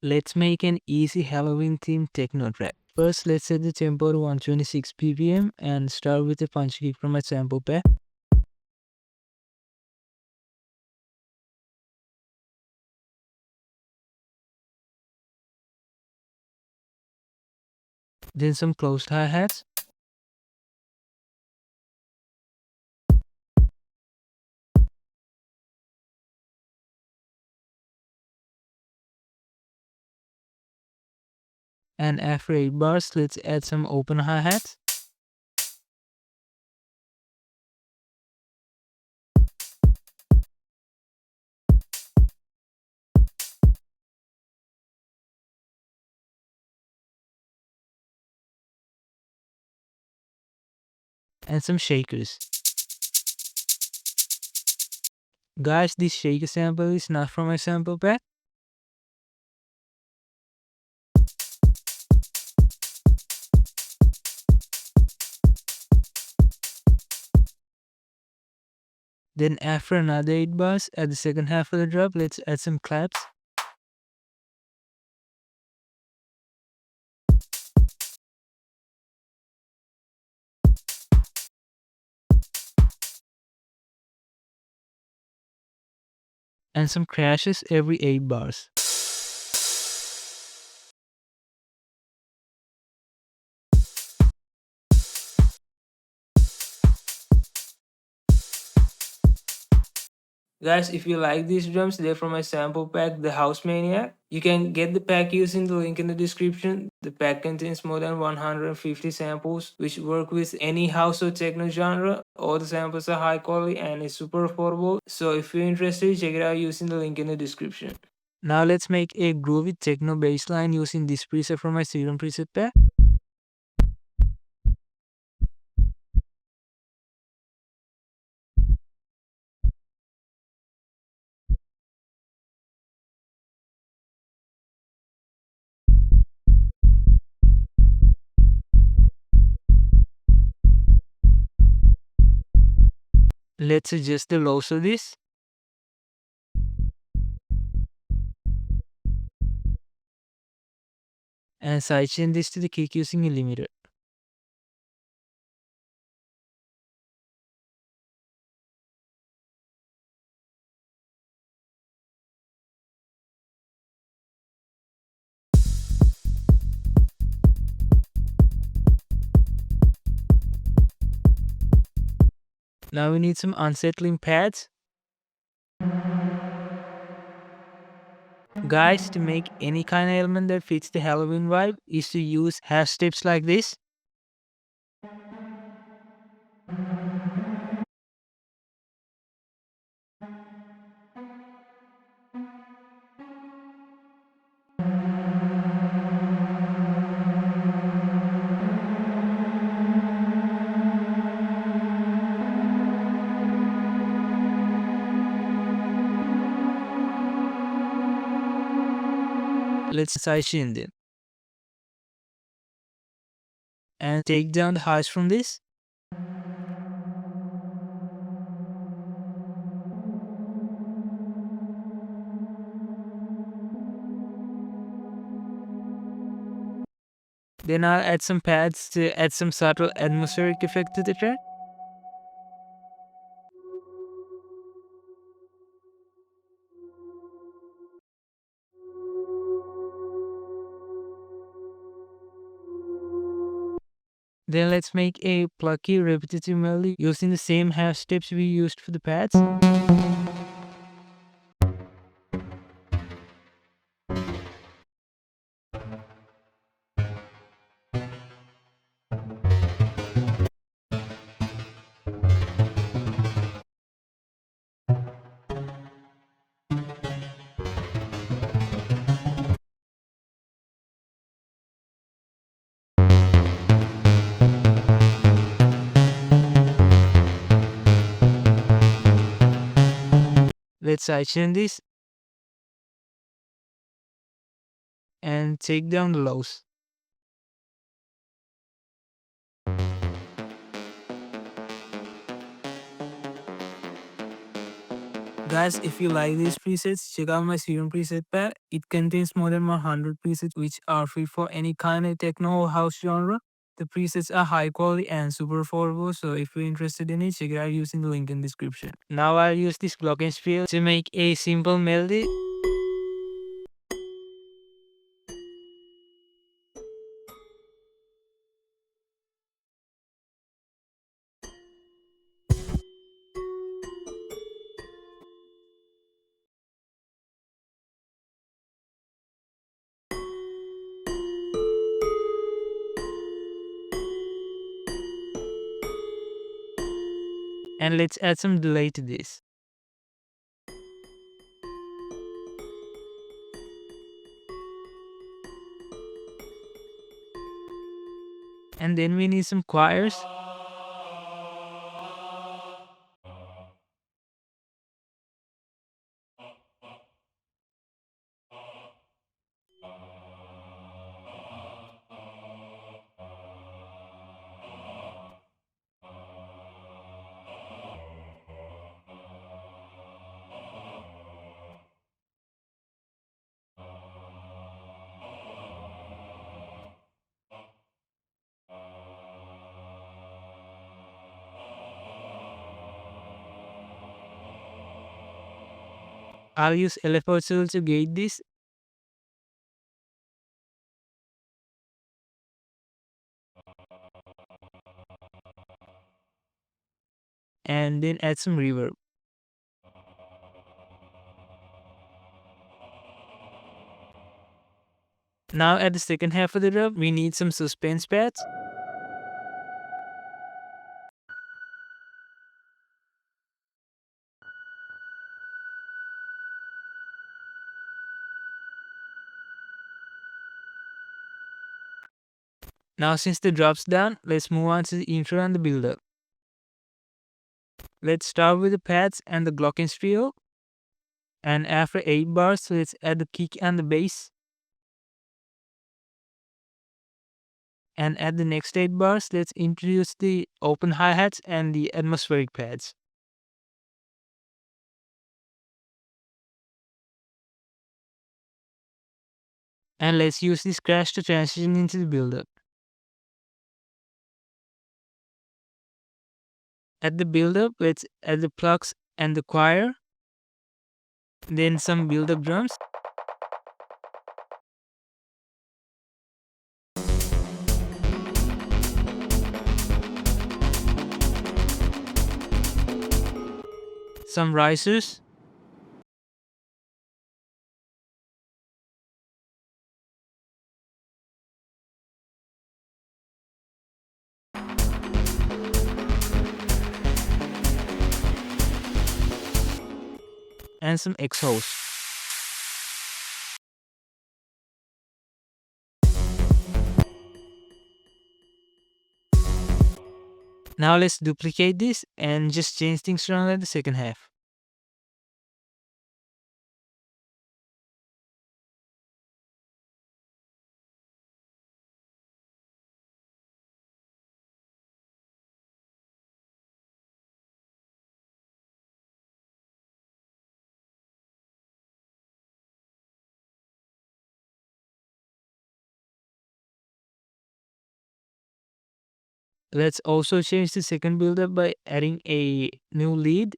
Let's make an easy Halloween themed techno track. First, let's set the tempo to 126 ppm and start with a punch kick from my sample pack. Then some closed hi-hats. And after 8 bars, let's add some open hi-hats. And some shakers. Guys, this shaker sample is not from my sample pack. Then after another 8 bars, at the second half of the drop, let's add some claps. And some crashes every 8 bars. Guys, if you like these drums, they're from my sample pack, the House Maniac. You can get the pack using the link in the description. The pack contains more than 150 samples, which work with any house or techno genre. All the samples are high quality and it's super affordable. So if you're interested, check it out using the link in the description. Now let's make a groovy techno bass line using this preset from my Serum preset pack. Let's adjust the lows of this. And sidechain this to the kick using a limiter. Now we need some unsettling pads. Guys, to make any kind of element that fits the Halloween vibe is to use hash tips like this. Let's sidechain them. And take down the highs from this. Then I'll add some pads to add some subtle atmospheric effect to the track. Then let's make a plucky repetitive melody using the same hash tips we used for the pads. Let's sidechain this and take down the lows. Guys, if you like these presets, check out my Serum preset pack. It contains more than 100 presets which are free for any kind of techno or house genre. The presets are high quality and super affordable, so if you're interested in it, check it out using the link in the description. Now I'll use this Glockenspiel to make a simple melody. And let's add some delay to this. And then we need some choirs. I'll use FLP tool to gate this. And then add some reverb. Now at the second half of the drum, we need some suspense pads. Now since the drop's done, let's move on to the intro and the build-up. Let's start with the pads and the Glockenspiel. And after 8 bars, let's add the kick and the bass. And at the next 8 bars, let's introduce the open hi-hats and the atmospheric pads. And let's use this crash to transition into the build-up. At the build-up, let's add the plucks and the choir. Then some build-up drums. Some risers. And some exhausts. Now let's duplicate this and just change things around at the second half. Let's also change the second build-up by adding a new lead.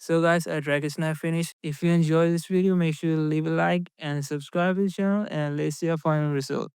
So guys, our track is now finished. If you enjoyed this video, make sure to leave a like and subscribe to the channel, and let's see our final result.